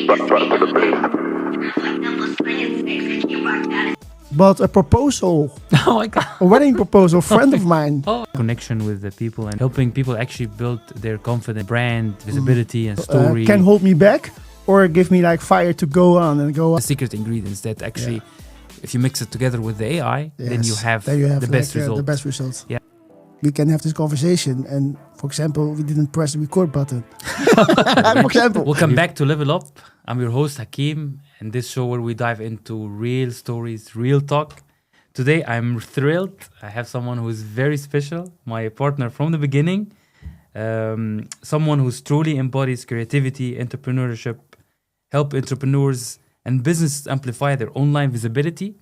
But a proposal, Oh my God. a wedding proposal, friend of mine. Oh, connection with the people and helping people actually build their confidence, brand, visibility, and story. Can hold me back or give me like fire to go on and go on. The secret ingredients that actually, if you mix it together with the AI, then you have, there you have the like, best results. The best results. Yeah. We can have this conversation, and for example, we didn't press the record button. For example. Welcome back to Level Up. I'm your host Hakim, and this show where we dive into real stories, real talk. Today I'm thrilled. I have someone who is very special, my partner from the beginning, someone who truly embodies creativity, entrepreneurship, help entrepreneurs and businesses amplify their online visibility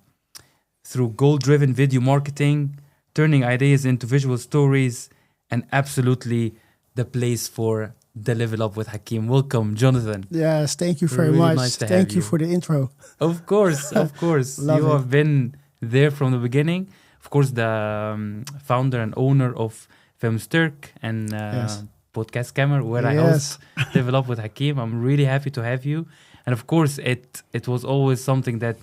through goal-driven video marketing, turning ideas into visual stories, and absolutely the place for the Level Up with Hakim. Welcome, Johnathan. Yes, thank you very Really much. nice to Thank have you you. for the intro. Of course, of course. Love You it. have been there from the beginning. Of course, the founder and owner of Films Turk and Yes. Podcast Camera, where I Yes. host Level Up with Hakim. I'm really happy to have you. And of course, it was always something that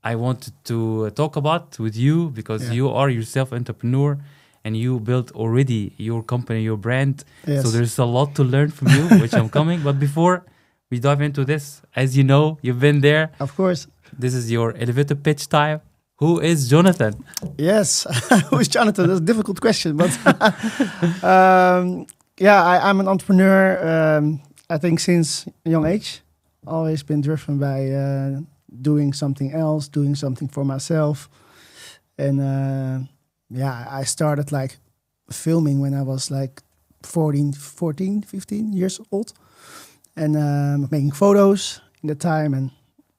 I wanted to talk about with you because you are yourself entrepreneur and you built already your company, your brand. Yes. So there's a lot to learn from you, which I'm coming. But before we dive into this, as you know, you've been there. Of course. This is your elevator pitch time. Who is Johnathan? Yes. Who is Johnathan? That's a difficult question, but I'm an entrepreneur. I think since a young age, always been driven by doing something else, doing something for myself, and I started like filming when I was like 14, 15 years old, and making photos in the time. And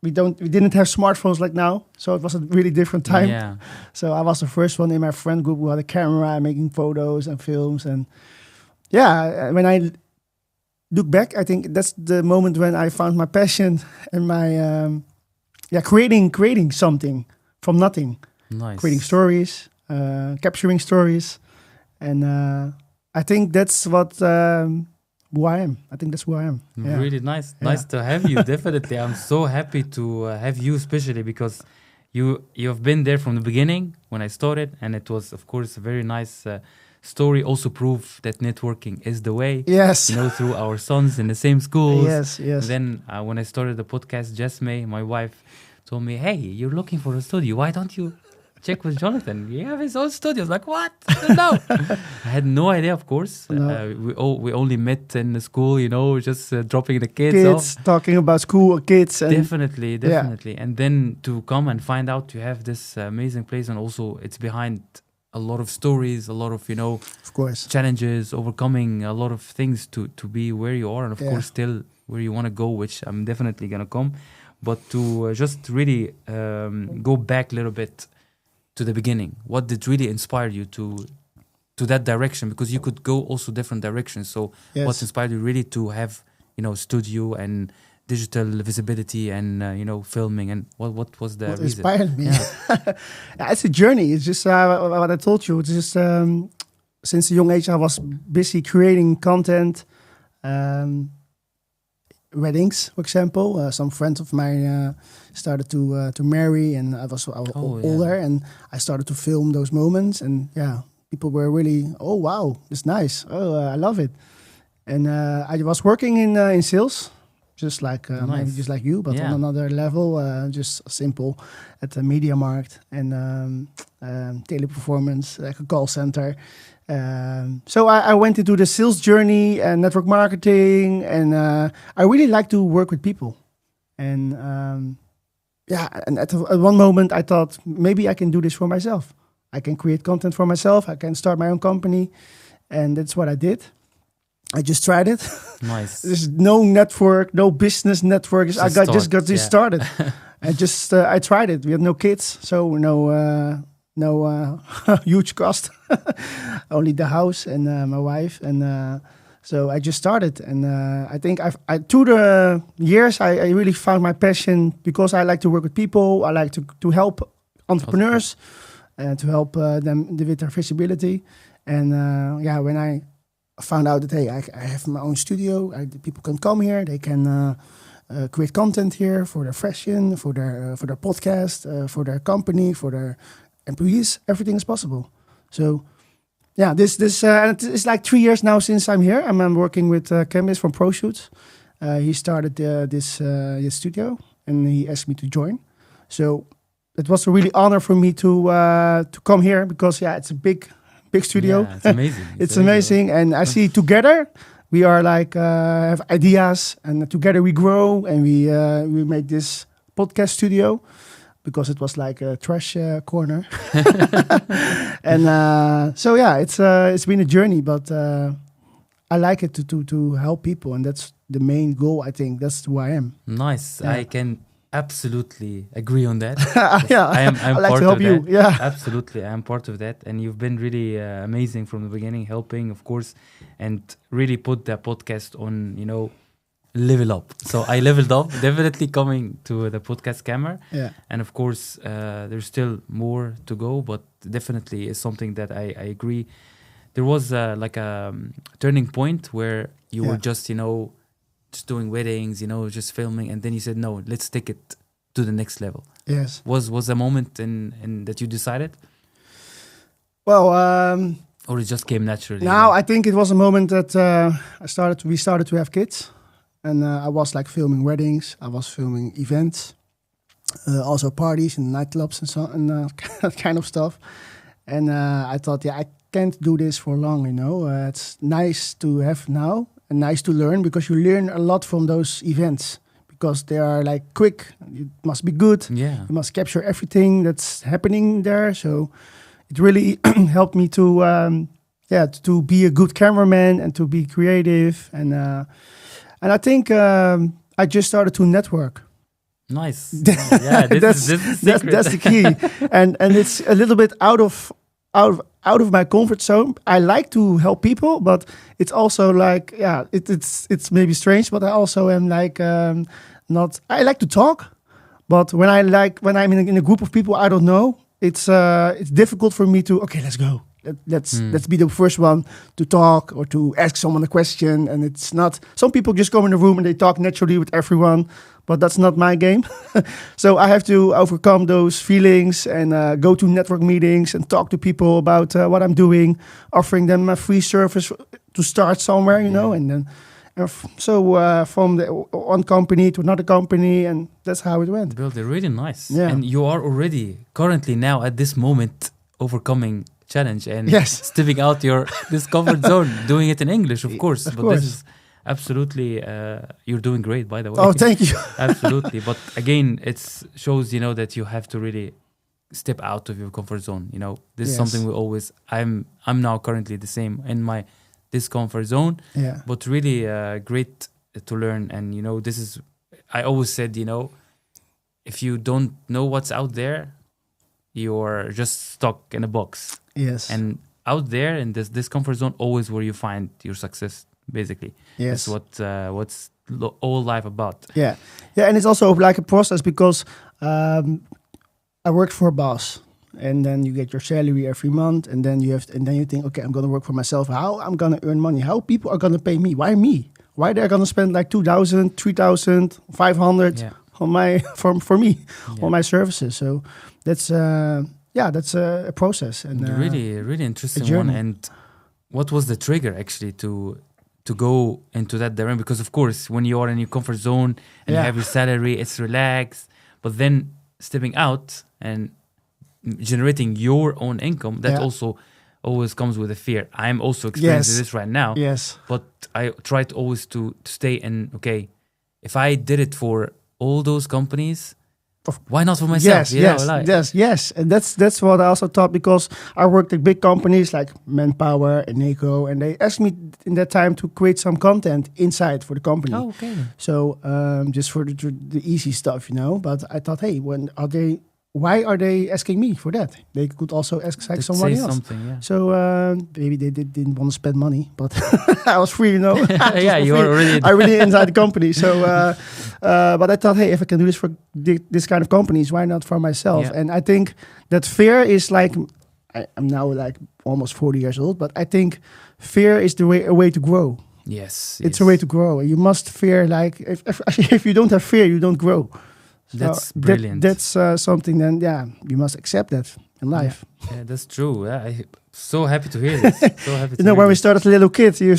we didn't have smartphones like now, so it was a really different time. Yeah. So I was the first one in my friend group who had a camera, making photos and films. And when I look back, I think that's the moment when I found my passion and my creating something from nothing, Nice. creating stories, capturing stories, and I think that's what who I am. I think that's who I am. Yeah. Really nice. Yeah. Nice to have you. Definitely. I'm so happy to have you, especially because you have been there from the beginning when I started, and it was, of course, a very nice story. Also proof that networking is the way. Yes. You know, through our sons in the same schools. Yes. Yes. Then when I started the podcast, Jasmine, my wife, told me, "Hey, you're looking for a studio. Why don't you check with Johnathan? He have his own studio." I was like, "What? No." I had no idea, of course. No. We only met in the school, you know, just dropping the kids Kids off. talking about school, kids, and Definitely. And then to come and find out you have this amazing place, and also it's behind a lot of stories, a lot of, you know, of course, challenges, overcoming a lot of things to be where you are, and of course still where you want to go, which I'm definitely gonna come. But to just really go back a little bit to the beginning, what did really inspire you to that direction? Because you could go also different directions. So what inspired you really to have, you know, studio and digital visibility and you know, filming, and what was the what reason? inspired me? Yeah. It's a journey. It's just what I told you. It's just since a young age I was busy creating content. Weddings, for example. Some friends of mine started to marry, and I was older, and I started to film those moments. And people were really, "Oh wow, it's nice. Oh, I love it." And I was working in sales, just like maybe just like you, but on another level, just simple at the media market and teleperformance, like a call center. So I went into the sales journey and network marketing, and I really like to work with people. And and at one moment I thought maybe I can do this for myself. I can create content for myself. I can start my own company, and that's what I did. I just tried it. Nice. There's no network, no business network. Just got this started. I tried it. We had no kids, so no huge cost. Only the house and my wife, and so I just started. And I think through the years I really found my passion, because I like to work with people. I like to help entrepreneurs and to help them with their visibility. And when I found out that, hey, I have my own studio, people can come here, they can create content here for their fashion, for their podcast, for their company, for their employees. Everything is possible. So yeah, and it's like 3 years now since I'm here. I'm working with Canvas from ProShoots. He started this studio, and he asked me to join. So it was a really honor for me to come here, because it's a big studio. Yeah, it's amazing. It's amazing, and I see together we are like have ideas, and together we grow, and we make this podcast studio, because it was like a trash corner. And so it's been a journey, but I like it to help people, and that's the main goal. I think that's who I am. Nice. Yeah. I can absolutely agree on that. Yeah, I'm I like part to help of you. that. Yeah, absolutely. I'm part of that, and you've been really amazing from the beginning, helping, of course, and really put the podcast on, level up. So I leveled up, definitely coming to the podcast camera. Yeah, and of course, there's still more to go, but definitely is something that I agree. There was like a turning point where you were just, just doing weddings, just filming, and then you said, no, let's take it to the next level. Yes. Was a moment in that you decided? Well, or it just came naturally? now I think it was a moment that we started to have kids, and I was like filming weddings, I was filming events, also parties and nightclubs and so and that kind of stuff. And I thought, I can't do this for long, it's nice to have now and nice to learn, because you learn a lot from those events, because they are like quick. It must be good. Yeah. You must capture everything that's happening there. So it really helped me to be a good cameraman and to be creative. And I think I just started to network. Nice. Yeah, this is that's the key. and it's a little bit out of my comfort zone. I like to help people, but it's also like, it's maybe strange, but I also am like not. I like to talk, but when I'm in a group of people I don't know, it's difficult for me to let's go. Let's be the first one to talk or to ask someone a question. And it's not. Some people just go in the room and they talk naturally with everyone, but that's not my game. So I have to overcome those feelings and go to network meetings and talk to people about what I'm doing, offering them a free service to start somewhere, and then from one company to another company, and that's how it went. Build it really nice. Yeah. And you are already currently now at this moment overcoming challenge and stepping out this comfort zone, doing it in English, of course. This is absolutely, you're doing great, by the way. Oh, thank you. Absolutely. But again, it shows, that you have to really step out of your comfort zone. This is something we always, I'm now currently the same in this comfort zone, but really great to learn. And, this is, I always said, if you don't know what's out there, you're just stuck in a box. Yes. And out there in this comfort zone, always where you find your success, basically. Yes. That's what's all life about. Yeah. Yeah, and it's also like a process, because I worked for a boss, and then you get your salary every month, and then you think, okay, I'm going to work for myself. How I'm going to earn money? How people are going to pay me? Why me? Why they're going to spend like 2,000, 3,000, 500 on my for me on my services? So that's a process, and really interesting one. And what was the trigger actually to go into that direction? Because of course, when you are in your comfort zone and you have your salary, it's relaxed. But then stepping out and generating your own income, that also always comes with a fear. I'm also experiencing this right now. Yes. But I try to always to stay in, okay, if I did it for all those companies, why not for myself? Yes. And that's what I also thought, because I worked at big companies like Manpower and Eneco, and they asked me in that time to create some content inside for the company. Oh, okay. So just for the easy stuff, But I thought, hey, why are they asking me for that? They could also ask like somebody else. So maybe they didn't want to spend money, but I was free, Yeah, you were already. I really inside the company. So, but I thought, hey, if I can do this for this kind of companies, why not for myself? Yeah. And I think that fear is like, I'm now like almost 40 years old, but I think fear is a way to grow. Yes, It's a way to grow. You must fear. Like if you don't have fear, you don't grow. So that's brilliant. That's something. Then you must accept that in life. Yeah, that's true. I'm so happy to hear this. So happy. You know, when we start as a little kid, you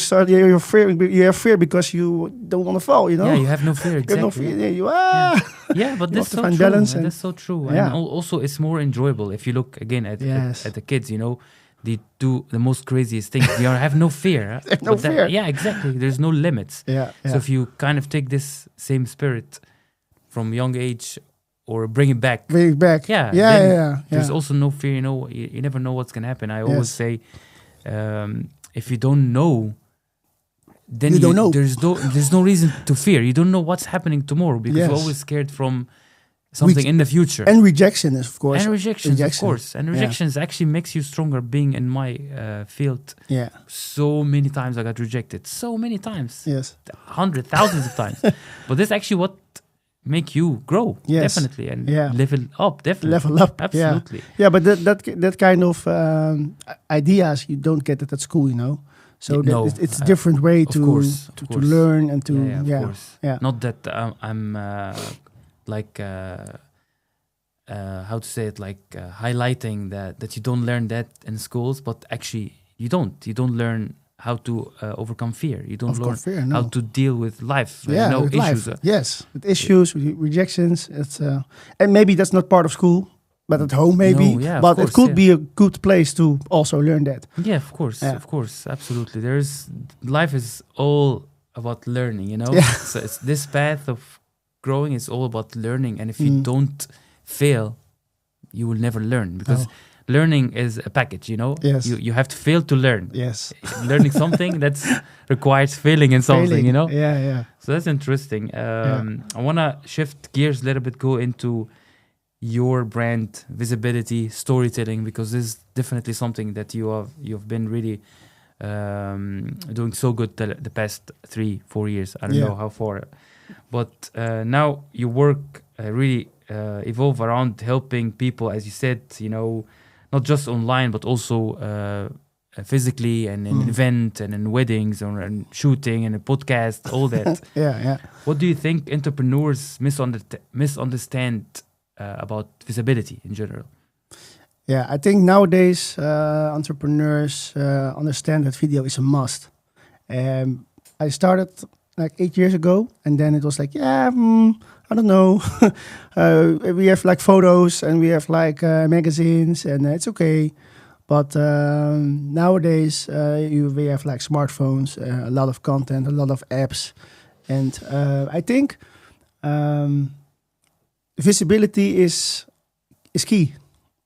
have fear because you don't want to fall. You know. Yeah, you have no fear. Exactly. You have no fear. Yeah, but that's so find true. balance That's so true. Yeah. And also, it's more enjoyable if you look again at the kids. You know, they do the most craziest things. They have no fear. They have no fear. Yeah, exactly. There's no limits. Yeah. So if you kind of take this same spirit from young age or bring it back. Yeah. There's also no fear. You know, you never know what's gonna happen. I always say, if you don't know, then you don't know. There's no reason to fear. You don't know what's happening tomorrow because you're always scared from something in the future. And rejection is, of course. And rejection, of course. And rejections actually makes you stronger. Being in my field, so many times I got rejected. So many times. Yes. Hundreds, thousands of times. But this is actually what make you grow, definitely, and level up, definitely. Level up, absolutely. Yeah, but that kind of ideas you don't get it at school, you know. So it's a different way to learn and to of course. Not that I'm like how to say it, like highlighting that you don't learn that in schools, but actually you don't learn how to overcome fear. You don't learn how to deal with life. With issues. Life. Yes, with issues, with rejections. It's and maybe that's not part of school, but at home maybe. No, but course, it could be a good place to also learn that. Yeah, of course, absolutely. Life is all about learning. You know, so it's this path of growing is all about learning, and if you don't fail, you will never learn because. Learning is a package, you know. Yes. You have to fail to learn. Yes. Learning something that's requires failing in something, you know. Yeah. So that's interesting. I wanna shift gears a little bit, go into your brand visibility, storytelling, because this is definitely something that you've been really doing so good the past 3-4 years. I don't know how far, but now you work really evolve around helping people, as you said, you know. Not just online, but also physically and in event and in weddings or in shooting and a podcast, all that. Yeah. What do you think entrepreneurs misunderstand about visibility in general? Yeah, I think nowadays entrepreneurs understand that video is a must. I started like 8 years ago, and then it was like, I don't know. We have like photos and we have like magazines, and it's okay. But nowadays we have like smartphones, a lot of content, a lot of apps, and I think visibility is key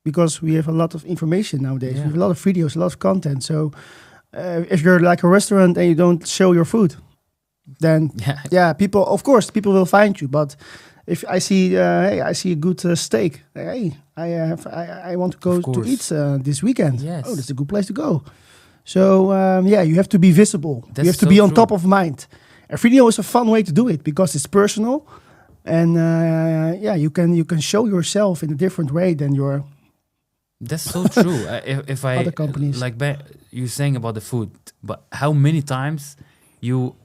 because we have a lot of information nowadays. We have a lot of videos, a lot of content. So if you're like a restaurant and you don't show your food, then people will find you. But if I see I see a good steak, I want to go to eat this weekend. Yes. Oh, that's a good place to go. So you have to be visible. You have to be on top of mind. A video is a fun way to do it because it's personal, and you can show yourself in a different way than your. That's so true. If I other companies, like you're saying about the food, but how many times you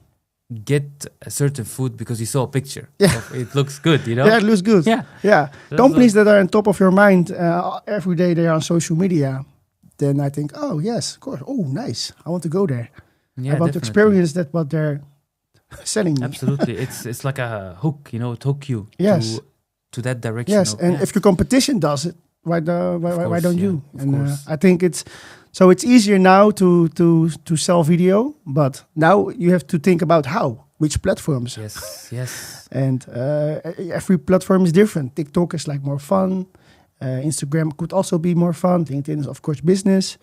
get a certain food because you saw a picture. It looks good, you know? Yeah, it looks good. Yeah. Companies that are on top of your mind every day, they are on social media. Then I think, oh, yes, of course. Oh, nice. I want to go there. I want to experience that, what they're selling me. Absolutely. It's like a hook, you know, it hook you to that direction. Yes, and if your competition does it, why don't you? And I think it's easier now to sell video, but now you have to think about which platforms. Yes. And every platform is different. TikTok is like more fun. Instagram could also be more fun. LinkedIn is of course business.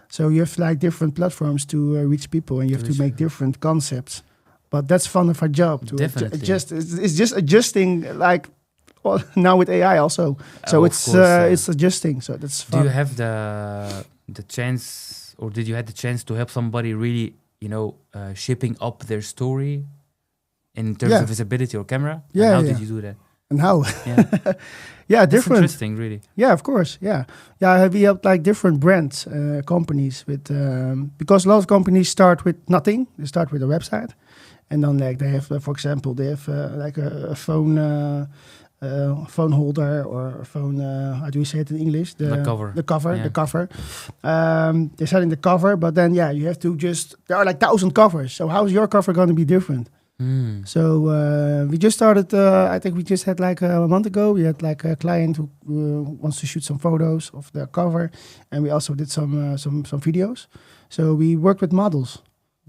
So you have like different platforms to reach people, and you have to make different concepts. But that's fun of our job to adjust. It's just adjusting like. Well, now with AI also, so it's adjusting. So that's fun. Do you have the chance, or did you have the chance to help somebody really, you know, shaping up their story in terms of visibility or camera? Yeah. And how did you do that? and how. Yeah. Yeah, That's different. interesting, really. Yeah, of course. Yeah, yeah. We have like different brands, companies with because a lot of companies start with nothing. They start with a website, and then like they have, for example, they have like a phone. Phone holder or a phone. How do you say it in English? The cover. The cover. Yeah. The cover. They're selling the cover, but then you have to just. There are like 1,000 covers. So how is your cover going to be different? So we just started. I think we just had like a month ago. We had like a client who wants to shoot some photos of the cover, and we also did some videos. So we worked with models.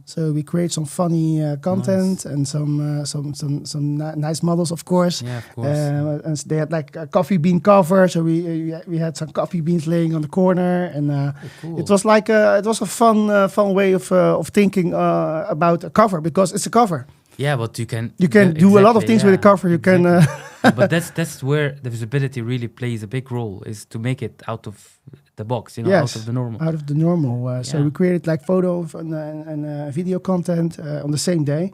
So we create some funny content and some nice models, of course. Yeah, of course. And they had like a coffee bean cover. So we had some coffee beans laying on the corner, and Cool. it was like it was a fun way of thinking about a cover, because it's a cover. Yeah, but you can Do a lot of things with a cover. You can. But that's where the visibility really plays a big role, is to make it out of the box, Yes, out of the normal. Out of the normal. So we created like photo and video content on the same day.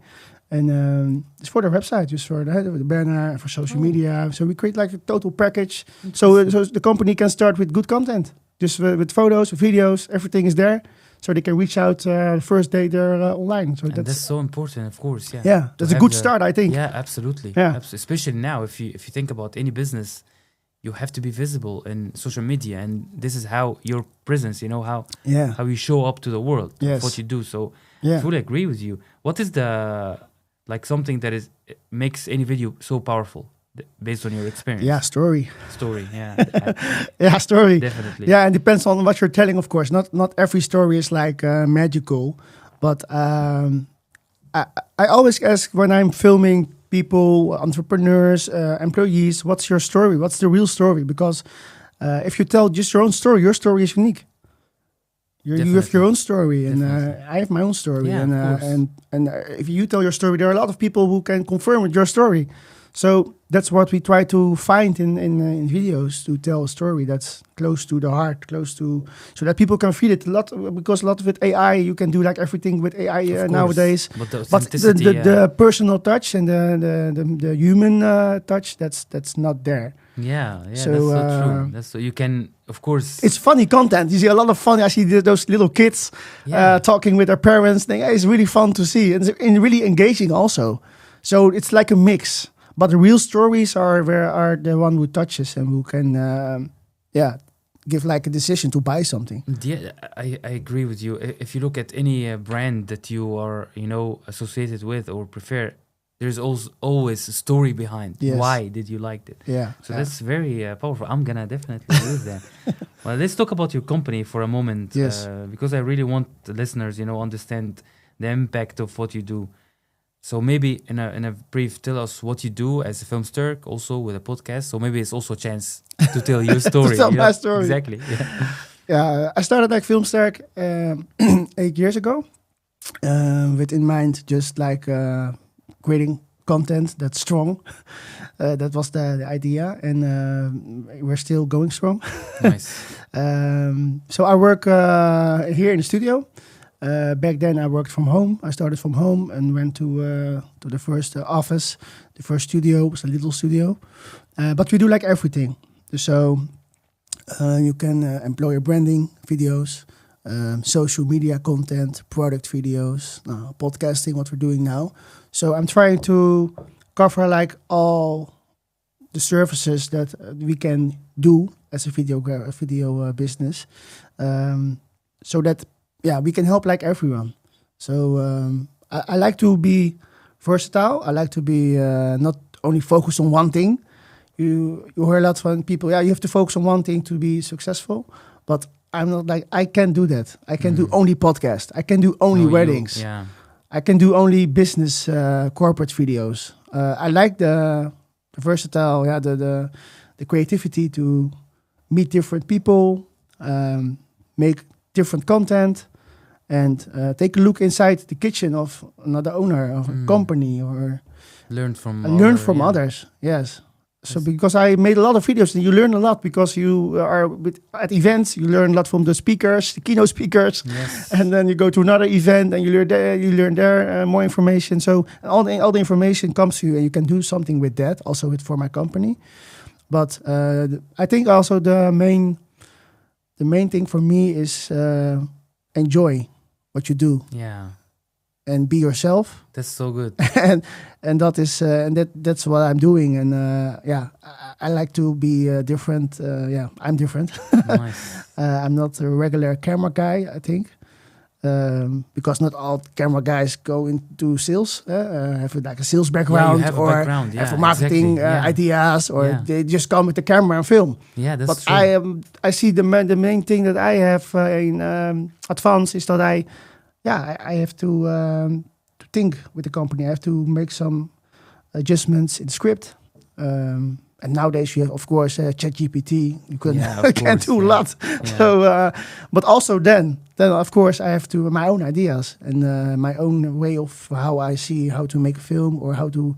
And it's for the website, just for the banner, for social media. So we create like a total package. So the company can start with good content. Just with photos, videos, everything is there. So they can reach out the first day they're online. So that's so important, of course. Yeah. Yeah, that's a good start, I think. Yeah, absolutely. Yeah. Especially now, if you think about any business, you have to be visible in social media, and this is how your presence, how you show up to the world, Yes. what you do. So I fully agree with you. What is the something that makes any video so powerful? Based on your experience. Yeah, story. Yeah. Yeah, story. Definitely. Yeah, and depends on what you're telling, of course. Not every story is like magical, but I always ask when I'm filming people, entrepreneurs, employees, what's your story? What's the real story? Because if you tell just your own story, your story is unique. You have your own story, and I have my own story. Yeah, and if you tell your story, there are a lot of people who can confirm with your story. So that's what we try to find in videos, to tell a story that's close to the heart, so that people can feel it a lot. Because a lot of it AI, you can do like everything with AI nowadays. But the personal touch and the human touch, that's not there. Yeah, so, that's so true. That's so you can, of course. It's funny content. You see a lot of funny. I see those little kids talking with their parents. It's really fun to see, and really engaging also. So it's like a mix. But the real stories are the one who touches and who can, give like a decision to buy something. Yeah, I agree with you. If you look at any brand that you are, associated with or prefer, there's always a story behind. Yes. Why did you like it? Yeah. So that's very powerful. I'm gonna definitely use that. Well, let's talk about your company for a moment. Yes. Because I really want the listeners, understand the impact of what you do. So maybe in a brief, tell us what you do as a film star, also with a podcast. So maybe it's also a chance to tell your story. To tell my story. Exactly. Yeah, I started like Filmsterk 8 years ago, with in mind just like creating content that's strong. That was the idea, and we're still going strong. Nice. So I work here in the studio. Back then I worked from home. I started from home and went to the first office. The first studio was a little studio. But we do like everything. So you can employer branding videos, social media content, product videos, podcasting, what we're doing now. So I'm trying to cover like all the services that we can do as a video business. So that we can help like everyone. So I like to be versatile. I like to be not only focused on one thing. You hear a lot from people, you have to focus on one thing to be successful. But I'm not like, I can't do that. I can do only podcast. I can do only weddings. I can do only business corporate videos. I like the versatile, the creativity to meet different people, make different content, and take a look inside the kitchen of another owner of a company, or learn from others. Yes, So because I made a lot of videos, and you learn a lot because you are at events. You learn a lot from the speakers, the keynote speakers, and then you go to another event and you learn there more information. So all the information comes to you, and you can do something with that. Also for my company, but I think also the main thing for me is enjoy what you do. Yeah. And be yourself. That's so good. and that's what I'm doing. And I like to be different. I'm different. Nice. I'm not a regular camera guy, I think, because not all camera guys go into sales. Have like a sales background, have or a background. Yeah, have marketing ideas, or they just come with the camera and film. Yeah, that's but true. I see the main thing that I have in advance is that I have to think with the company. I have to make some adjustments in the script. And nowadays you have, of course, ChatGPT. You can do a lot. Yeah. So, but also then of course I have to my own ideas and my own way of how I see how to make a film or how to,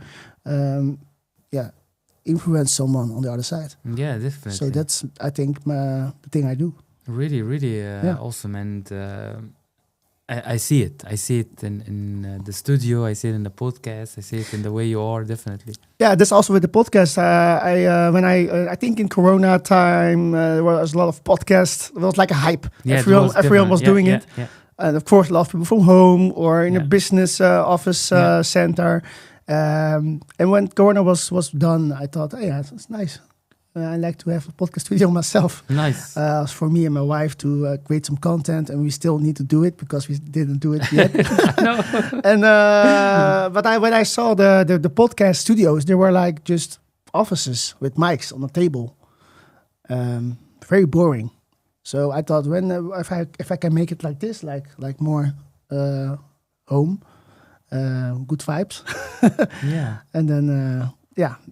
influence someone on the other side. Yeah, definitely. So that's, I think, the thing I do. Really, really awesome. And I see it. I see it in the studio. I see it in the podcast. I see it in the way you are, definitely. Yeah, that's also with the podcast. I think in Corona time, there was a lot of podcasts. It was like a hype. Yeah, everyone was doing it. Yeah. And of course, a lot of people from home or in a business office center. And when Corona was done, I thought, it's nice. I like to have a podcast studio myself. Nice. For me and my wife to create some content, and we still need to do it because we didn't do it yet. No. And but when I saw the podcast studios, they were like just offices with mics on the table. Very boring. So I thought, if I can make it like this, like more home, good vibes. Yeah. And then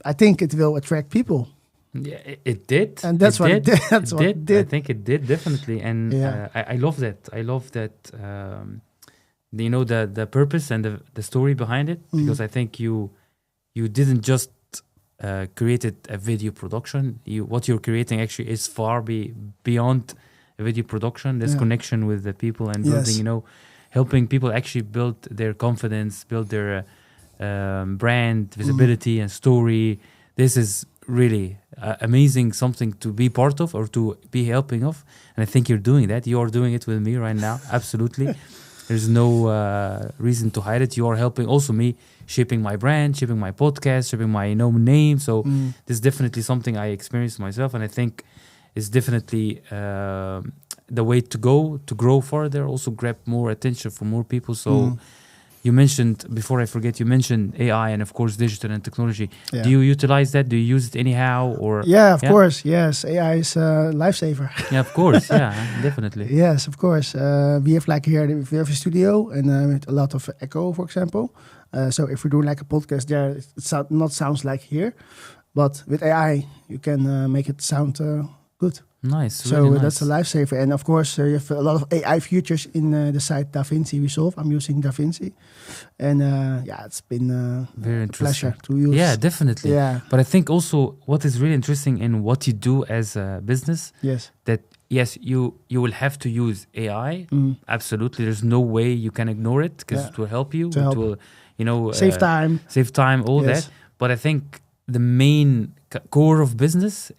I think it will attract people. Yeah, it did. And that's what it did. That's what it did. I think it did, definitely. And I love that. I love that, the purpose and the story behind it. Because I think you didn't just created a video production. What you're creating actually is far beyond a video production. There's connection with the people and building, helping people actually build their confidence, build their brand, visibility and story. This is really amazing, something to be part of or to be helping of. And I think you're doing that. You are doing it with me right now. Absolutely. There's no reason to hide it. You are helping also me shaping my brand, shaping my podcast, shaping my name. So this is definitely something I experienced myself. And I think it's definitely the way to go to grow further, also grab more attention from more people. So you mentioned, before I forget, you mentioned AI and of course digital and technology. Yeah. Do you utilize that? Do you use it anyhow? Or of course, yes. AI is a lifesaver. Yeah, of course, definitely. Yes, of course. We have we have a studio and with a lot of echo, for example. So if we're doing like a podcast there, it sounds like here, but with AI you can make it sound good. Nice. So really nice. That's a lifesaver. And of course, you have a lot of AI features in the site DaVinci Resolve. I'm using DaVinci. And it's been very a pleasure to use. Yeah, definitely. Yeah. But I think also what is really interesting in what you do as a business, that yes, you will have to use AI. Absolutely. There's no way you can ignore it because it will help you. It will, save time, all that. But I think the main core of business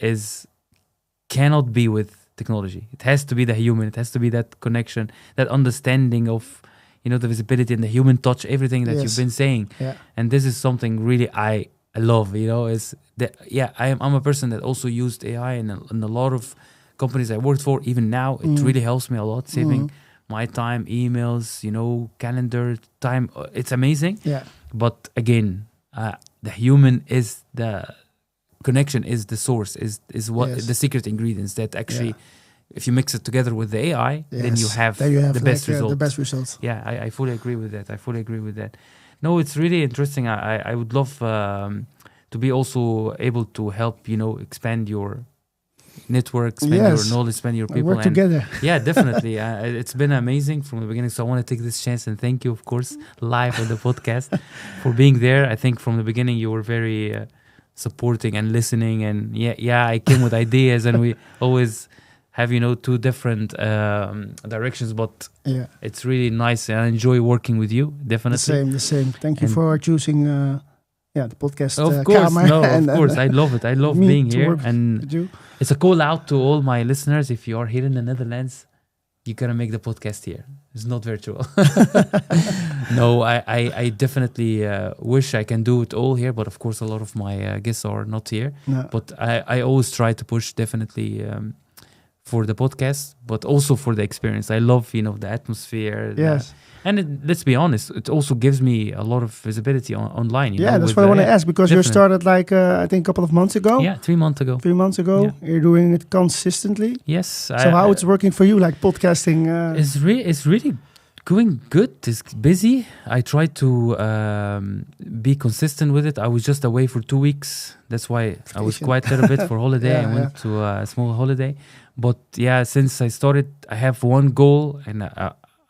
cannot be with technology. It has to be the human. It has to be that connection, that understanding of, the visibility and the human touch, everything that you've been saying. Yeah. And this is something really I love, is that, I'm a person that also used AI in a lot of companies I worked for. Even now, it really helps me a lot, saving my time, emails, calendar time. It's amazing. Yeah. But again, the human is connection is the source, is what the secret ingredients that actually, if you mix it together with the AI, then you have the best results. The best results. Yeah, I fully agree with that. No, it's really interesting. I would love to be also able to help, expand your network, expand your knowledge, expand your people. Work together. Yeah, definitely. It's been amazing from the beginning. So I want to take this chance and thank you, of course, live on the podcast for being there. I think from the beginning you were very supporting and listening. And I came with ideas, and we always have, two different directions, but it's really nice, and I enjoy working with you, definitely. The same. Thank you for choosing the podcast. Of course, I love it. I love being here, and it's a call out to all my listeners. If you are here in the Netherlands, you gotta make the podcast here. It's not virtual. No, I definitely wish I can do it all here, but of course a lot of my guests are not here. No. But I always try to push definitely for the podcast, but also for the experience. I love, the atmosphere. Yes. Let's be honest, it also gives me a lot of visibility online. That's what I want to ask, because you started I think a couple of months ago. Yeah, 3 months ago. 3 months ago. Yeah. You're doing it consistently. Yes. So how it's working for you, like podcasting? It's really going good. It's busy. I try to be consistent with it. I was just away for 2 weeks. That's why I was quite a little bit for holiday. I went to a small holiday. But since I started, I have one goal, and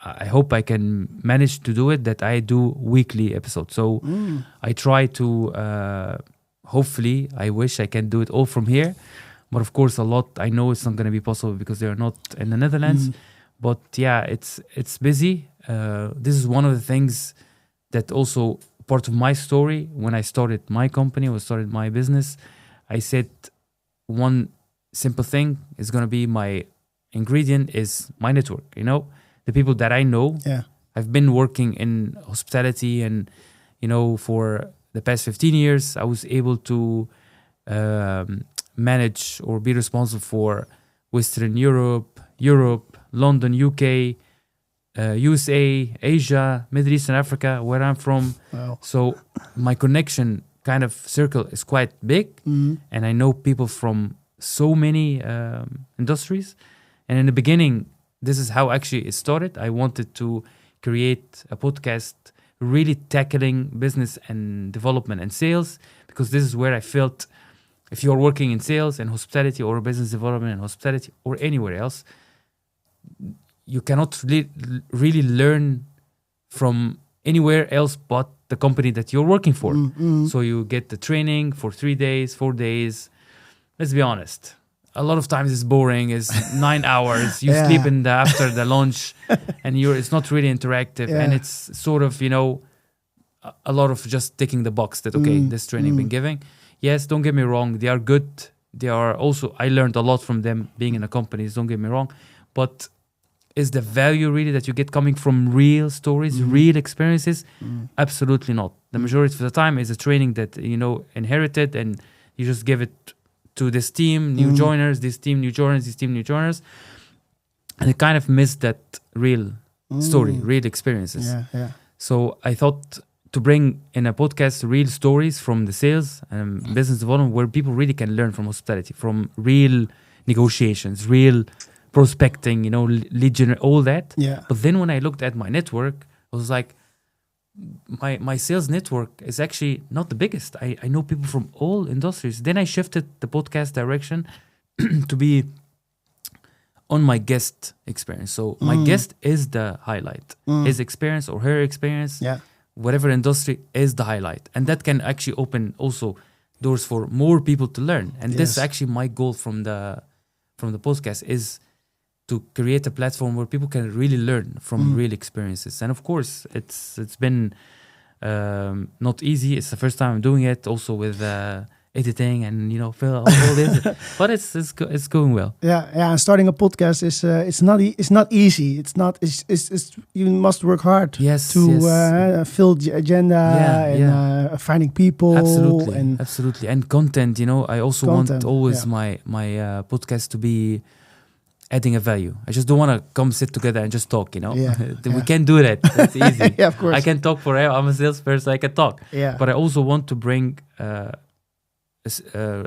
I hope I can manage to do it, that I do weekly episodes. So I try to, hopefully, I wish I can do it all from here. But of course, a lot, I know it's not going to be possible because they are not in the Netherlands. But it's busy. This is one of the things that also part of my story. When I started my company, or started my business, I said one simple thing is going to be my ingredient is my network, the people that I know. I've been working in hospitality, and for the past 15 years I was able to manage or be responsible for Western Europe, London, UK, USA, Asia, Middle East and Africa, where I'm from. Wow. So my connection kind of circle is quite big, and I know people from so many industries. And in the beginning, this is how actually it started. I wanted to create a podcast really tackling business and development and sales, because this is where I felt if you're working in sales and hospitality, or business development and hospitality, or anywhere else, you cannot really learn from anywhere else but the company that you're working for. So you get the training for 3 days, 4 days. Let's be honest. A lot of times it's boring. It's 9 hours. You sleep after the lunch, and it's not really interactive. And it's sort of, a lot of just ticking the box that, this training been giving. Yes, don't get me wrong. They are good. They are also, I learned a lot from them being in the companies. Don't get me wrong. But is the value really that you get coming from real stories, real experiences? Absolutely not. The majority of the time is a training that, inherited, and you just give it to this team, new joiners, this team, new joiners, this team, new joiners. And I kind of missed that real story, real experiences. So I thought to bring in a podcast real stories from the sales and business development, where people really can learn from hospitality, from real negotiations, real prospecting, lead generation, all that. But then when I looked at my network, I was like, my sales network is actually not the biggest. I know people from all industries. Then I shifted the podcast direction to be on my guest experience. So my guest is the highlight. His experience or her experience, whatever industry, is the highlight. And that can actually open also doors for more people to learn. And this is actually my goal from the podcast, is to create a platform where people can really learn from real experiences. And of course, it's been not easy. It's the first time I'm doing it, also with editing and all this. But it's going well. And starting a podcast is it's not easy. It's you must work hard to fill the agenda and finding people. Absolutely. And content. I also want always my podcast to be adding a value. I just don't want to come sit together and just talk, We can't do that. That's easy. Of course. I can talk forever. I'm a salesperson. I can talk. But I also want to bring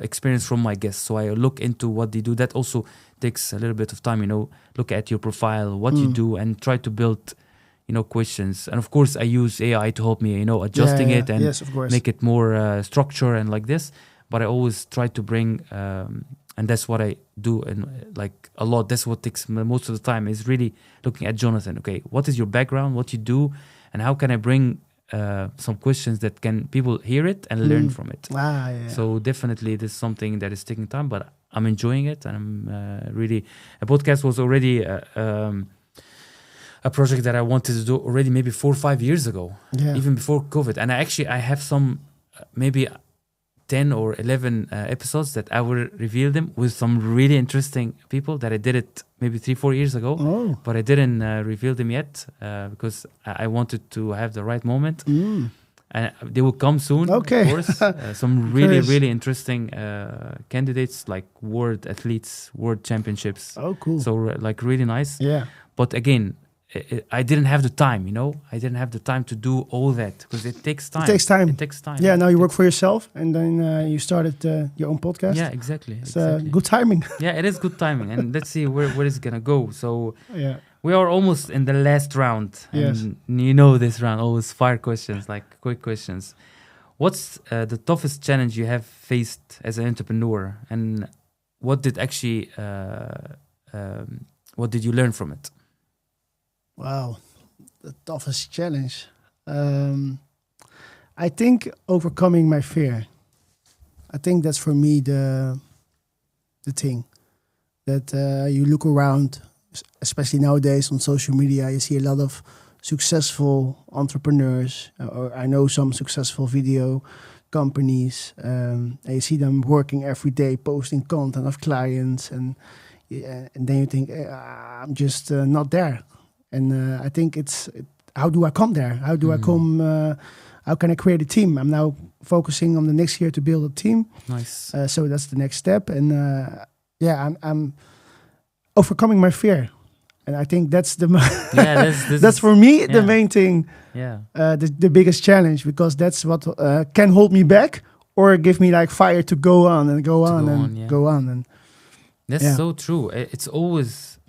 experience from my guests. So I look into what they do. That also takes a little bit of time, look at your profile, what you do, and try to build, questions. And of course, I use AI to help me, adjusting it and make it more structure and like this. But I always try to bring... and that's what I do, and like a lot. That's what takes most of the time, is really looking at Johnathan. Okay, what is your background? What you do, and how can I bring some questions that can people hear it and learn from it. So definitely this is something that is taking time, but I'm enjoying it, and I'm really. A podcast was already a project that I wanted to do already maybe 4 or 5 years ago, even before COVID. And I have some maybe 10 or 11 episodes that I will reveal them with some really interesting people that I did it maybe 3-4 years ago, but I didn't reveal them yet because I wanted to have the right moment. And they will come soon, of course. Some really interesting candidates, like world athletes, world championships. Oh, cool. So like really nice. Yeah. But again, I didn't have the time, I didn't have the time to do all that because it takes time. It takes time. Yeah, now you work for yourself and then you started your own podcast. Yeah, exactly. It's good timing. Yeah, it is good timing. And let's see where it's going to go. So we are almost in the last round. And you know this round, always fire questions, like quick questions. What's the toughest challenge you have faced as an entrepreneur? And what did actually, what did you learn from it? Wow, the toughest challenge. I think overcoming my fear. I think that's for me the thing. That you look around, especially nowadays on social media, you see a lot of successful entrepreneurs, or I know some successful video companies, and you see them working every day, posting content of clients, and then you think, I'm just not there. And I think how do I come there? How do I come? How can I create a team? I'm now focusing on the next year to build a team. Nice. So that's the next step. And I'm overcoming my fear. And I think that's that's for me the main thing. Yeah. The biggest challenge, because that's what can hold me back or give me like fire to go on and go on. And that's so true. It's always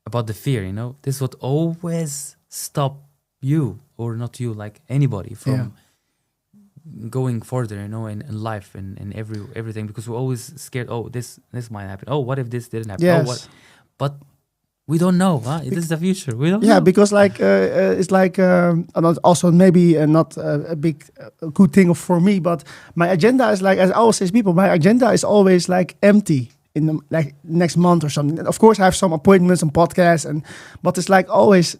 about the fear, this would always stop you, or not you, like anybody, from going further, in life and in everything, because we're always scared. Oh, this might happen. Oh, what if this didn't happen? Yes. Oh, what? But we don't know. This is the future. We don't know. Yeah, because like it's like also maybe not a big good thing for me, but my agenda is like, as I always say to people, my agenda is always like empty. In the, like next month or something. And of course, I have some appointments and podcasts, but it's like always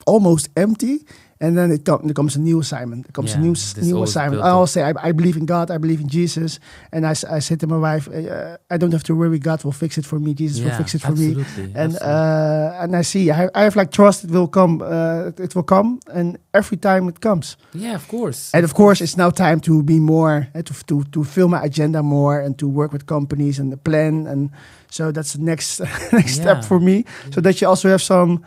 almost empty. And then it comes a new assignment. It comes a new assignment. I always say, I believe in God. I believe in Jesus. And I say to my wife, I don't have to worry. God will fix it for me. Jesus will fix it for me. And I see, I have like trust. It will come. It will come. And every time it comes. Yeah, of course. And of course, it's now time to be more, to fill my agenda more and to work with companies and the plan. And so that's the next step for me. So that you also have some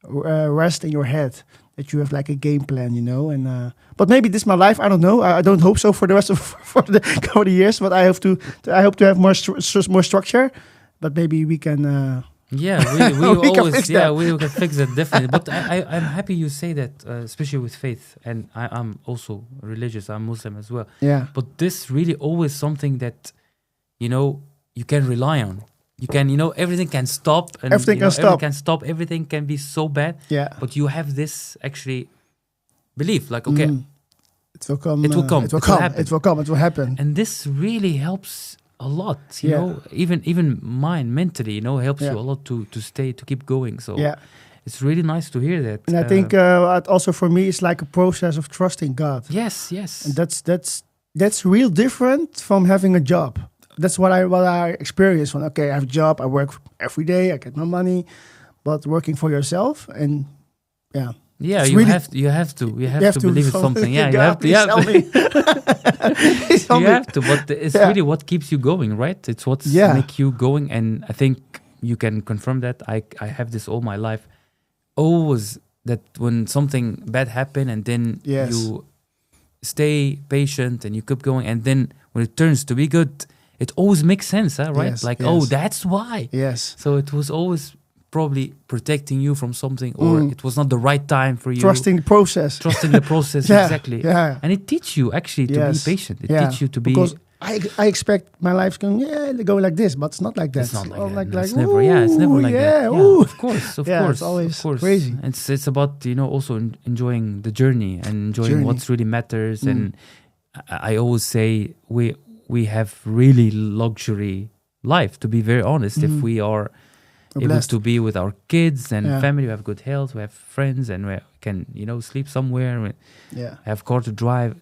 rest in your head. That you have like a game plan, and but maybe this is my life. I don't know. I don't hope so for the rest of for the coming years. But I hope to have more structure. But maybe we can. We can fix it definitely. But I'm happy you say that, especially with faith, and I'm also religious. I'm Muslim as well. Yeah. But this really always something that, you can rely on. You can, everything can stop. And everything can stop. Everything can be so bad. Yeah. But you have this actually belief, like, okay, it will come. It will happen. And this really helps a lot. You know, even mine mentally, helps you a lot to keep going. So it's really nice to hear that. And I think also for me, it's like a process of trusting God. Yes. And that's real different from having a job. That's what I experience. When I have a job, I work every day, I get my money, but working for yourself and you have to believe in something. Yeah, you have to. You have to, but it's really what keeps you going, right? It's what makes you going, and I think you can confirm that. I have this all my life. Always that when something bad happen, and then you stay patient and you keep going, and then when it turns to be good. It always makes sense, right? Yes, that's why. Yes. So it was always probably protecting you from something, or it was not the right time for you. Trusting the process. Exactly. Yeah. And it teaches you actually to be patient. It teaches you to be I expect my life's going like this, but it's not like that. It's not like Oh, that. like It's never. Yeah, it's never like that. Yeah, ooh. of course, of Yeah, course, it's always of course. crazy. It's about also enjoying the journey and enjoying what really matters. And I always say we have really luxury life, to be very honest. If we are able to be with our kids and family, we have good health, we have friends, and we can sleep somewhere, we have car to drive.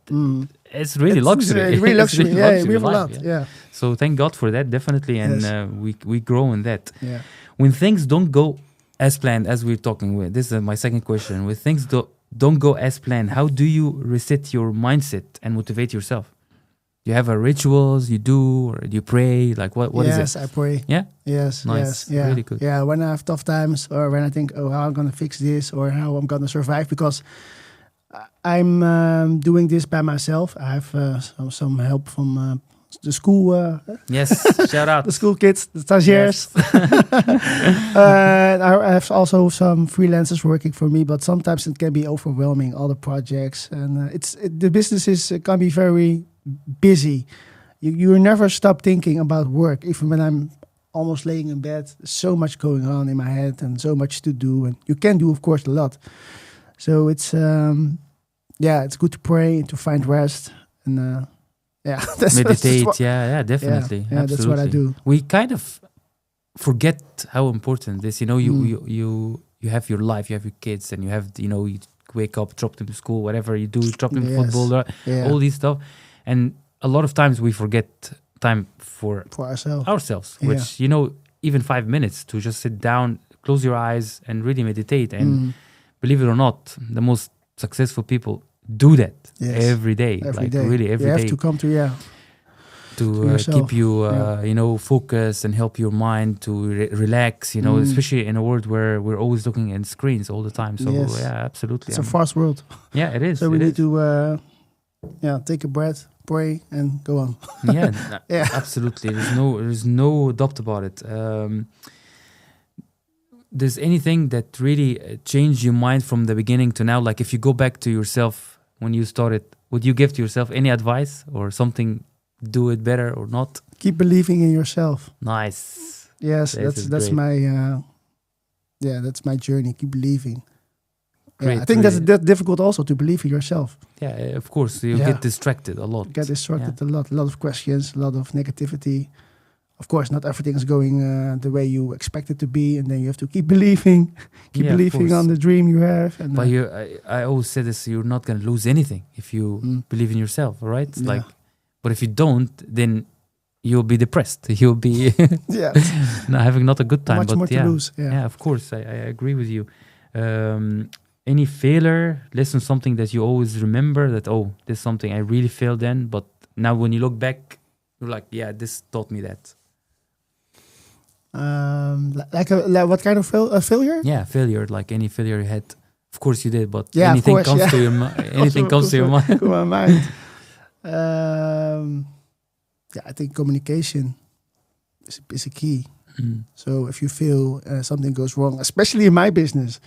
It's really luxury. It's really luxury. Luxury we have a life, lot. Yeah. So thank God for that, definitely, and we grow in that. Yeah. When things don't go as planned, as we're talking with, this is my second question. When things don't go as planned, how do you reset your mindset and motivate yourself? You have rituals you do, or do you pray? Like what is it? Yes, I pray. Yeah? Yes. Nice. Yes. Yeah. Really good. Yeah. When I have tough times, or when I think, how I'm gonna fix this, or how I'm gonna survive, because I'm doing this by myself. I have some help from the school. Yes, shout out the school kids, the stagiaires. I have also some freelancers working for me, but sometimes it can be overwhelming, all the projects, and the business can be very busy. You never stop thinking about work, even when I'm almost laying in bed. There's so much going on in my head and so much to do, and you can do, of course, a lot. So it's it's good to pray, to find rest, and meditate. Definitely. Yeah, that's what I do. We kind of forget how important this. You have your life, you have your kids, and you have you wake up, drop them to school, whatever you do, drop them to football, all these stuff. And a lot of times we forget time for ourselves, which, even 5 minutes to just sit down, close your eyes and really meditate. And believe it or not, the most successful people do that every day. Every day. Really every day. You have to come to, keep you, focused and help your mind to relax, especially in a world where we're always looking at screens all the time. So, absolutely. It's a fast world. Yeah, it is. So we need to, take a breath, pray, and go on. Absolutely. There's no doubt about it. There's anything that really changed your mind from the beginning to now? Like if you go back to yourself when you started, would you give to yourself any advice or something? Do it better or not? Keep believing in yourself. Nice. Yes, that's my that's my journey. Keep believing. Great, I think that's difficult also to believe in yourself. Yeah, of course. You get distracted a lot. Get distracted a lot of questions, a lot of negativity. Of course, not everything is going the way you expect it to be, and then you have to keep believing, believing on the dream you have. And, but I always say this: you're not going to lose anything if you believe in yourself, right? But if you don't, then you'll be depressed. You'll be having not a good time. Much more to lose. Yeah, of course, I agree with you. Any failure lesson, something that you always remember that, this is something I really failed in, but now when you look back, you're like, this taught me that. Like what kind of failure? Yeah, failure. Like any failure you had. Of course you did, but anything comes to your anything comes to your mind. To my mind. I think communication is a key. So if you feel something goes wrong, especially in my business,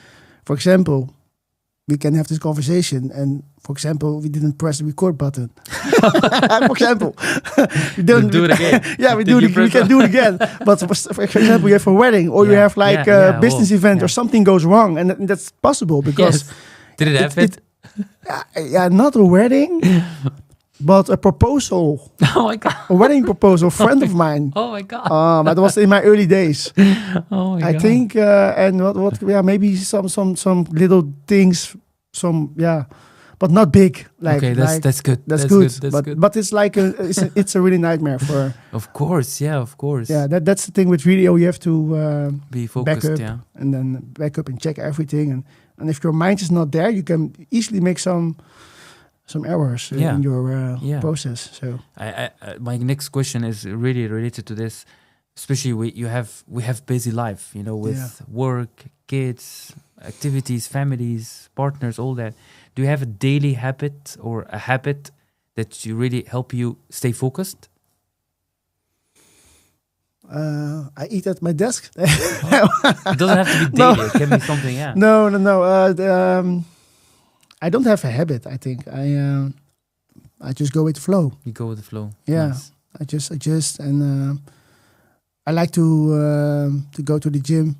for example, we can have this conversation, and for example, we didn't press the record button. For example, we don't do it again. We can do it again. But for example, you have a wedding, or you have like a business event, or something goes wrong, and that's possible because did it happen? Not a wedding. But a proposal. Oh my God. A wedding proposal, a friend of mine. Oh my God. That was in my early days. Oh my God. I think, and what, maybe some little things, but not big. Like, that's good. That's good. But it's like it's a really nightmare for. Of course. Yeah. That's the thing with video. You have to be focused. Back up, and then back up and check everything. And if your mind is not there, you can easily make some errors in your process. So my next question is really related to this, especially we have busy life, with work, kids, activities, families, partners, all that. Do you have a daily habit or a habit that you really help you stay focused? I eat at my desk. It doesn't have to be daily. It can be something. No. I don't have a habit. I think I just go with the flow. You go with the flow. Yeah. Nice. I just adjust, and I like to go to the gym.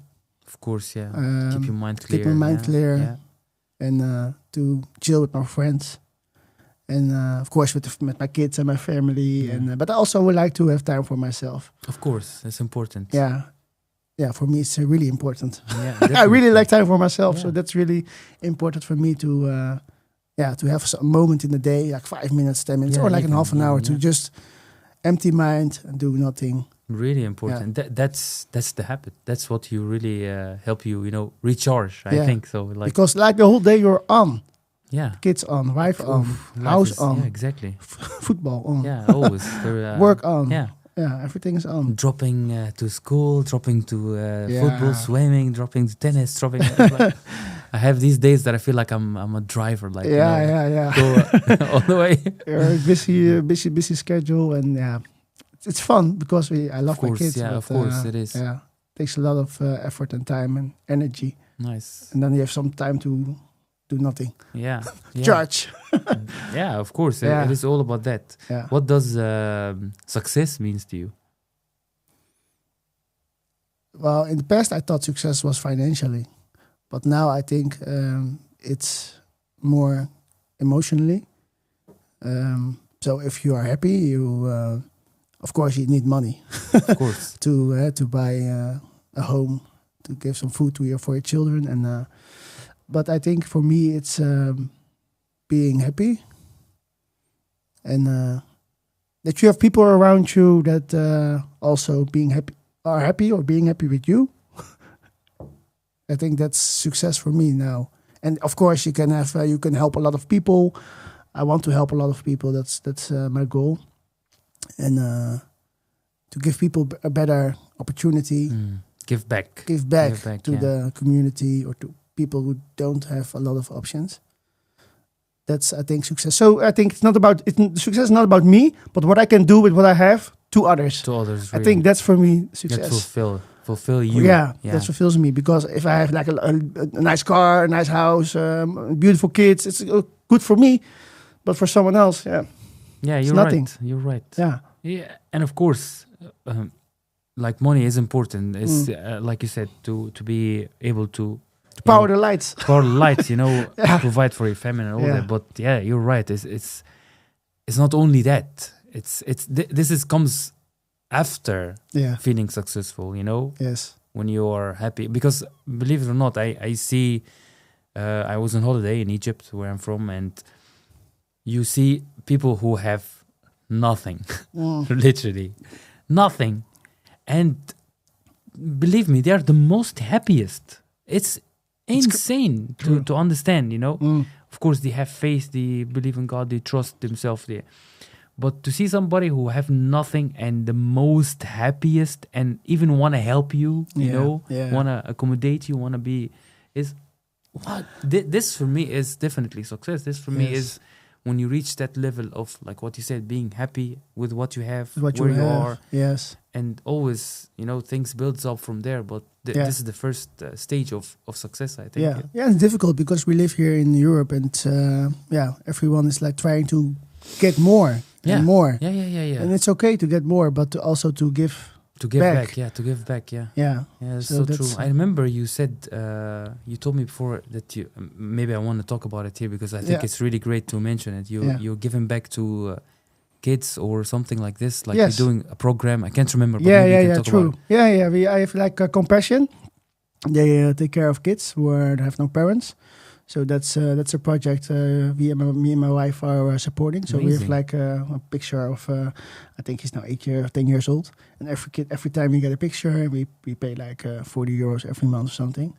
Of course, yeah. Keep your mind clear. Keep my mind clear, Yeah. and to chill with my friends, and of course with my kids and my family. Yeah. And but I also would like to have time for myself. Of course, that's important. Yeah, yeah. For me, it's really important. Yeah, I really definitely. like time for myself, so Yeah. that's really important for me to to have a moment in the day, like 5 minutes, 10 minutes, Yeah, or like in even, half an hour, even, to yeah. just empty mind and do nothing. Really important. That's the habit. That's what you really help you, recharge. I Yeah. think so. Like, Because like the whole day you're on, yeah, kids on, wife on, life house is- on, Yeah, exactly. football on, Yeah, always. There, work on. Yeah, Everything is on. dropping to school, dropping to Yeah. football, swimming, dropping to tennis, dropping. Like, I have these days that I feel like I'm a driver. Like, Yeah. go all the way. Busy schedule, and it's fun because I love Of my course, kids. yeah, but, of course it is. Yeah, takes a lot of effort and time and energy, Nice. and then you have some time to do nothing. Yeah. Yeah. Charge. Yeah, of course. Yeah. It is all about that. Yeah. What does success means to you? Well, in the past, I thought success was financially, but now I think it's more emotionally. So if you are happy, of course, you need money Of course. to buy a home, to give some food for your children, and but I think for me, it's being happy, and that you have people around you that also are happy or being happy with you. I think that's success for me now. And of course, you can help a lot of people. I want to help a lot of people. That's my goal, and to give people a better opportunity, Give back. give back to yeah. the community or to people who don't have a lot of options. That's, I think, success. So I think success is not about me, but what I can do with what I have to others. To others. I think that's for me success. That fulfill you. Yeah, that fulfills me, because if I have like a nice car, a nice house, beautiful kids, it's good for me. But for someone else, Yeah, it's you're nothing. right. You're right. Yeah, Yeah, and of course, like money is important. It's like you said, to be able to power the lights. power the lights, Yeah. provide for your family and all Yeah. that. But yeah, you're right. It's not only that. This comes after Yeah. feeling successful. Yes. When you are happy, because believe it or not, I see. I was on holiday in Egypt, where I'm from, and you see people who have nothing, literally nothing, and believe me, they are the most happiest. It's insane to understand, Of course, they have faith, they believe in God, they trust themselves there. But to see somebody who have nothing and the most happiest, and even want to help you, want to accommodate you, want to be, is what this for me is definitely success. This for me is when you reach that level of, like what you said, being happy with what you have, where you are. Yes. And always, things builds up from there. But this is the first stage of success, I think. Yeah, it's difficult because we live here in Europe, and everyone is like trying to get more and more. Yeah. And it's okay to get more, but also to give back. To give back. Yeah, that's So so true. I remember you said, you told me before that you, maybe I want to talk about it here because I think it's really great to mention it. You're giving back to kids or something like this, like you're doing a program. I can't remember. But maybe you can talk true. about it. I have like compassion. They take care of kids who have no parents. So that's a project me and my wife are supporting. So we have Amazing. like a picture of I think he's now 10 years old, and every time we get a picture, we pay like 40 euros every month or something.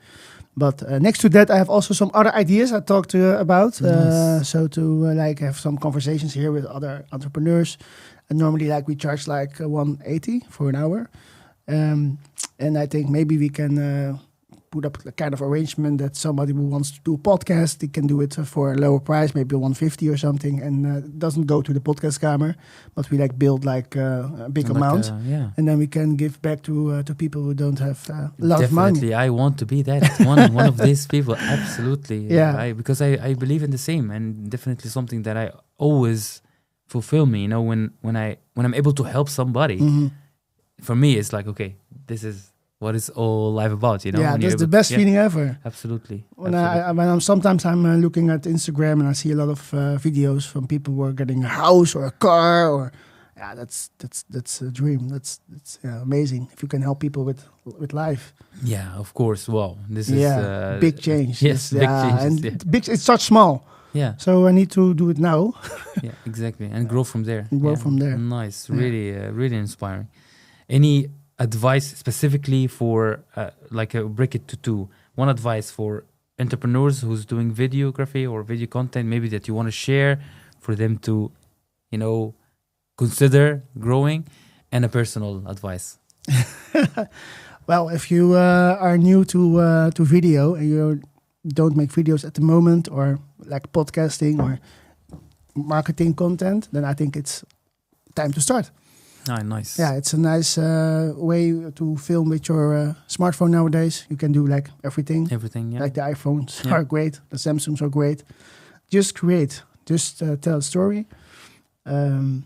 But next to that, I have also some other ideas I talked about. Nice. So to like have some conversations here with other entrepreneurs, and normally like we charge like 180 for an hour, and I think maybe we can. Put up a kind of arrangement that somebody who wants to do a podcast, they can do it for a lower price, maybe 150 or something, and it doesn't go to the podcast kamer, but we like build like a big amount, and then we can give back to people who don't have a lot of money. Definitely, I want to be that one of these people. Absolutely, because I believe in the same, and definitely something that I always fulfill me. You know, when I'm able to help somebody, for me, it's like, okay, this is what it's all life about. You know, Yeah, that's the best feeling ever. Absolutely. When sometimes I'm looking at Instagram and I see a lot of videos from people who are getting a house or a car, or that's a dream. That's amazing if you can help people with life. Yeah, of course. Wow, this is big change. Yes, big changes. And it starts small. Yeah. So I need to do it now. Yeah, exactly, and grow from there. Grow from there. Nice, really, really inspiring. Any advice specifically for break it to two? One advice for entrepreneurs who's doing videography or video content, maybe that you want to share for them to, consider growing, and a personal advice. Well, if you are new to video and you don't make videos at the moment, or like podcasting or marketing content, then I think it's time to start. Nice. Yeah, it's a nice way to film with your smartphone nowadays. You can do like everything. Everything, yeah. Like the iPhones are great, the Samsungs are great. Just create, just tell a story, and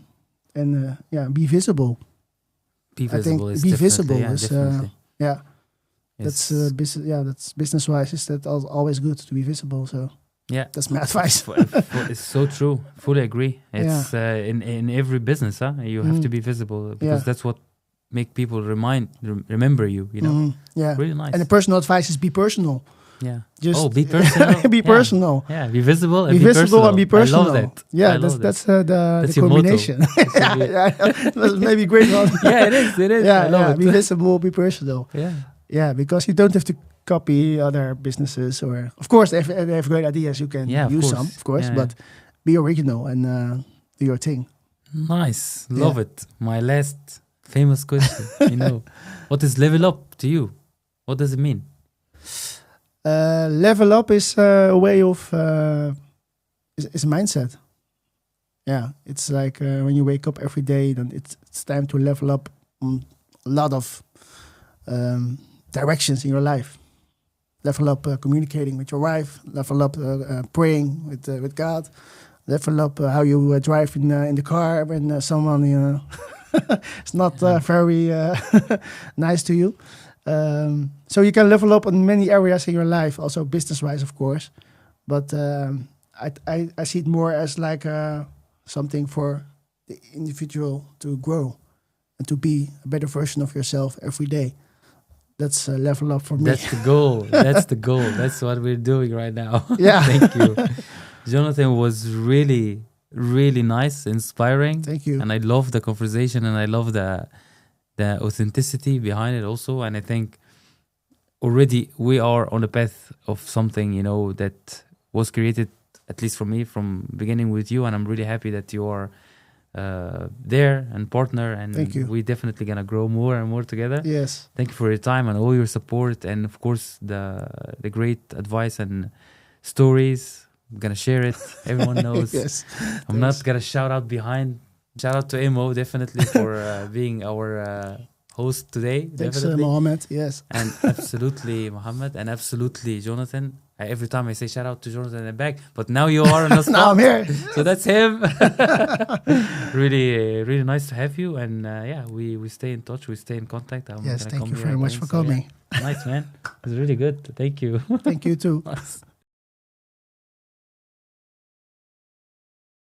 be visible. Be visible. I think be visible is definitely. That's that's business-wise. Is that always good to be visible? So yeah, that's my advice. It's so true. Fully agree. It's in every business, you have to be visible, because that's what make people remember you. You know. Yeah. Really nice. And the personal advice is be personal. Yeah. Just be personal. Be personal. Yeah. Be visible and be visible personal. and be personal. I love that. Yeah, that's the combination. That's maybe a great one. Yeah, it is. It is. Yeah, I love it. Be visible, be personal. Yeah. Yeah, because you don't have to copy other businesses, or of course they have great ideas. You can use some, of course, but be original and do your thing. Nice. Love it. My last famous question. What is level up to you? What does it mean? Level up is a way of is a mindset. Yeah, it's like when you wake up every day, then it's time to level up on a lot of directions in your life. Level up communicating with your wife. Level up praying with God. Level up how you drive in the car when someone is not very nice to you. So you can level up on many areas in your life, also business-wise, of course. But I see it more as like something for the individual to grow and to be a better version of yourself every day. That's a level up for me. That's the goal. That's the goal. That's what we're doing right now. Yeah. Thank you. Johnathan was really, really nice, inspiring. Thank you. And I love the conversation, and I love the authenticity behind it also. And I think already we are on the path of something, that was created, at least for me, from beginning with you. And I'm really happy that you are there and partner, and thank you. We're definitely gonna grow more and more together. Yes. Thank you for your time and all your support, and of course the great advice and stories. I'm gonna share it. Everyone knows. Yes. I'm not gonna shout out behind. Shout out to Imo definitely for being our host today. Thanks, definitely. Mohammed. Yes. And absolutely Mohammed, and absolutely Johnathan. Every time I say shout out to Johnathan in the back, but now you are on the spot. Now I'm here. So that's him. Really, really nice to have you. And we stay in touch. We stay in contact. Yes, thank you very much for coming. Nice, man. It's really good. Thank you. Thank you too. Nice.